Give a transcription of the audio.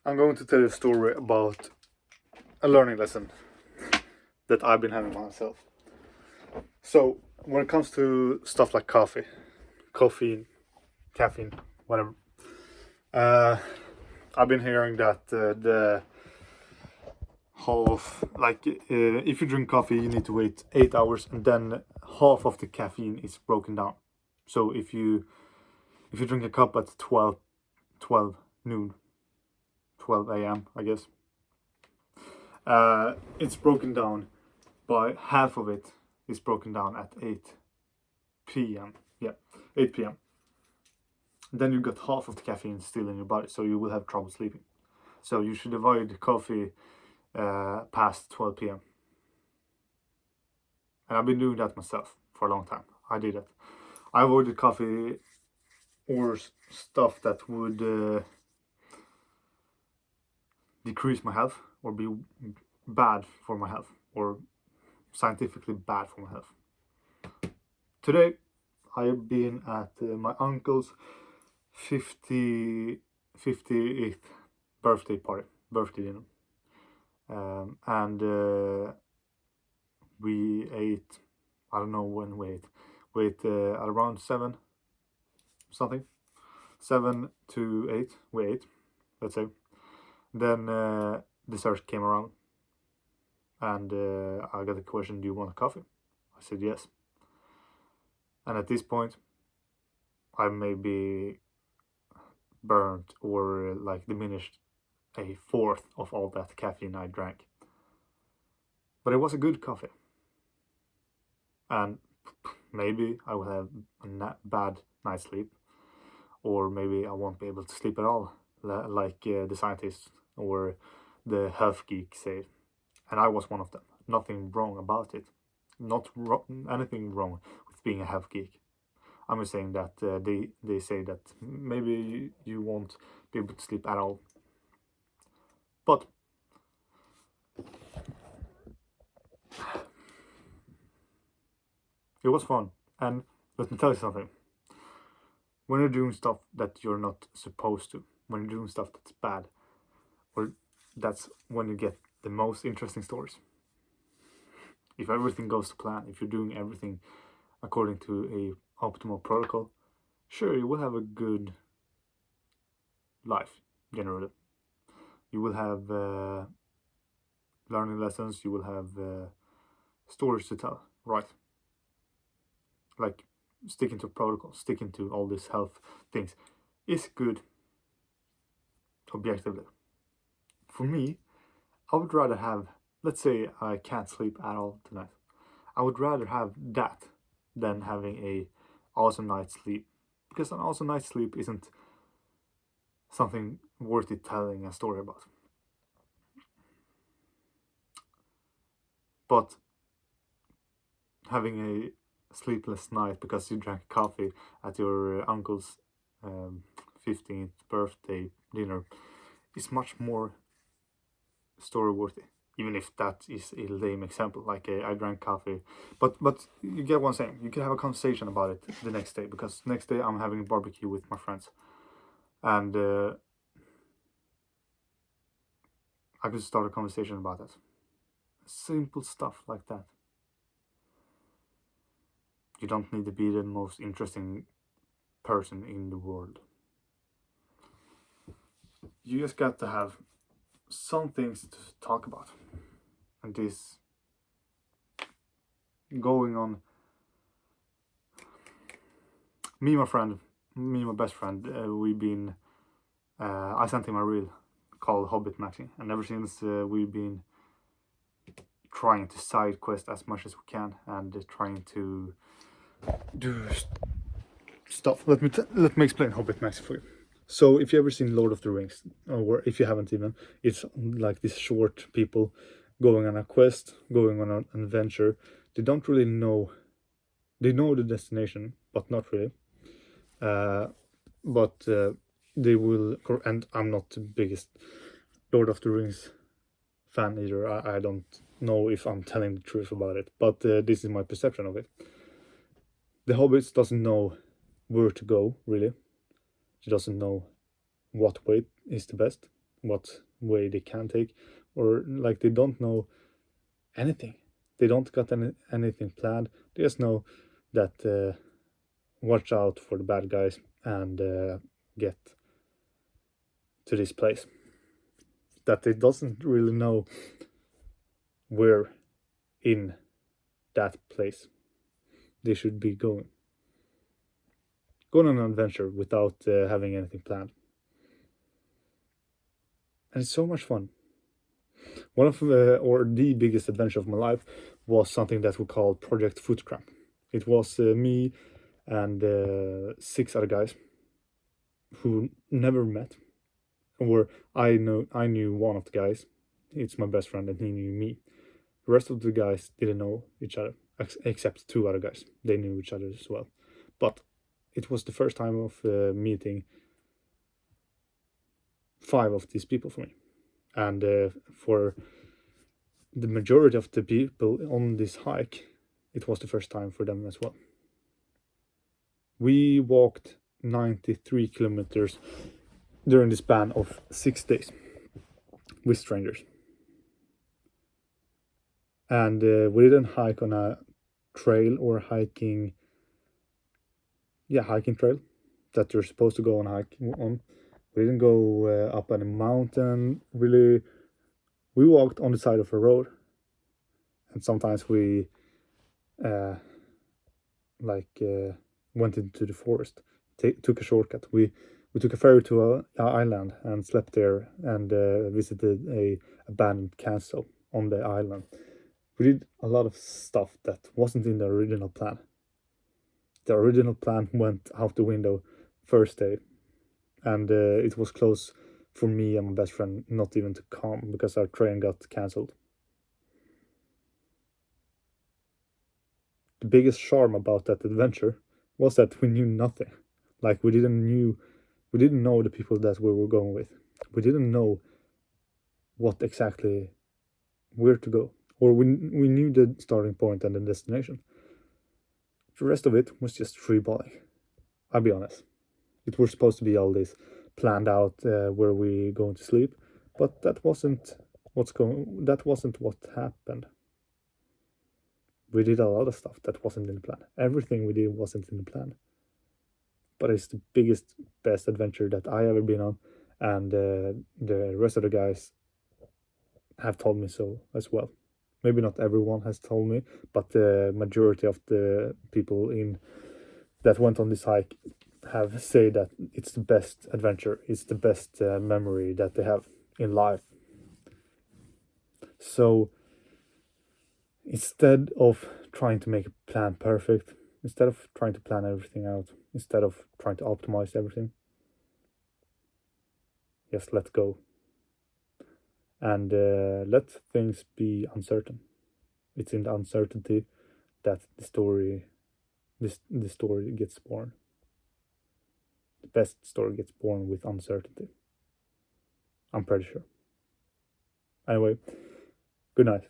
I'm going to tell you a story about a learning lesson that I've been having myself. So, when it comes to stuff like coffee, caffeine, whatever, uh, I've been hearing that the half, if you drink coffee, you need to wait 8 hours, and then half of the caffeine is broken down. So if you drink a cup at 12 noon, 12 a.m., I guess, it's broken down by half of it is broken down at 8 p.m. Yeah, 8 p.m. Then you got half of the caffeine still in your body, so you will have trouble sleeping. So you should avoid coffee past 12 p.m. And I've been doing that myself for a long time. I did it. I avoided coffee or stuff that would decrease my health or be bad for my health or scientifically bad for my health. Today, I've been at my uncle's 58th birthday dinner. And we ate, I don't know when we ate at around 7 something, 7 to 8 we ate, let's say. Then dessert came around, and I got the question, do you want a coffee? I said yes. And at this point, I may be burnt or like diminished a fourth of all that caffeine I drank. But it was a good coffee. And maybe I will have a bad night's sleep, or maybe I won't be able to sleep at all, like the scientists or the health geeks say. And I was one of them. Nothing wrong about it. Not anything wrong with being a health geek. I'm just saying that they say that maybe you won't be able to sleep at all. But it was fun. And let me tell you something. When you're doing stuff that you're not supposed to, when you're doing stuff that's bad, or that's when you get the most interesting stories. If everything goes to plan, if you're doing everything according to a optimal protocol, sure, you will have a good life, generally. You will have learning lessons, you will have stories to tell, right? Like, sticking to protocol, sticking to all these health things is good, objectively. For me, I would rather have, let's say I can't sleep at all tonight. I would rather have that than having a awesome night's sleep. Because an awesome night's sleep isn't something worthy telling a story about. But having a sleepless night because you drank coffee at your uncle's 15th birthday dinner is much more story worthy, even if that is a lame example, like I drank coffee. But you get what I'm saying. You can have a conversation about it the next day, because next day I'm having a barbecue with my friends, and I could start a conversation about that. Simple stuff like that. You don't need to be the most interesting person in the world. You just got to have some things to talk about. And this going on. Me and my best friend, we've been. I sent him a reel called hobbitmaxing, and ever since we've been trying to side quest as much as we can and trying to do stuff. Let me explain hobbitmaxing for you. So if you ever seen Lord of the Rings, or if you haven't even, it's like these short people going on a quest, going on an adventure. They don't really know. They know the destination, but not really. But they will, and I'm not the biggest Lord of the Rings fan either. I don't know if I'm telling the truth about it, but this is my perception of it. The Hobbit doesn't know where to go, really. She doesn't know what way is the best. what way they can take, or like they don't know anything. They don't got anything planned. They just know that watch out for the bad guys and get to this place. That they doesn't really know where in that place they should be going. Going on an adventure without having anything planned. And it's so much fun. One of the biggest adventure of my life was something that we called Project Foot Cramp. It was me and 6 other guys who never met, or I knew one of the guys. It's my best friend, and he knew me. The rest of the guys didn't know each other, except 2 other guys. They knew each other as well, but it was the first time of meeting 5 of these people for me, and for the majority of the people on this hike, it was the first time for them as well. We walked 93 kilometers during the span of 6 days with strangers. And we didn't hike on a trail or hiking trail that you're supposed to go on hiking on. We didn't go up on a mountain, really. We walked on the side of a road, and sometimes we went into the forest, took a shortcut. We took a ferry to an island and slept there, and visited a abandoned castle on the island. We did a lot of stuff that wasn't in the original plan. The original plan went out the window first day, and it was close for me and my best friend not even to come because our train got cancelled. The biggest charm about that adventure was that we knew nothing. Like we didn't know the people that we were going with. We didn't know what exactly where to go, or we knew the starting point and the destination. The rest of it was just free balling. I'll be honest. It was supposed to be all this planned out where we going to sleep, but that wasn't what happened. We did a lot of stuff that wasn't in the plan. Everything we did wasn't in the plan. But it's the biggest, best adventure that I ever been on, and the rest of the guys have told me so as well. Maybe not everyone has told me, but the majority of the people that went on this hike have said that it's the best adventure, it's the best memory that they have in life. So instead of trying to make a plan perfect, instead of trying to plan everything out, instead of trying to optimize everything, just let go and let things be uncertain. It's in the uncertainty that the story gets born. The best story gets born with uncertainty. I'm pretty sure. Anyway, good night.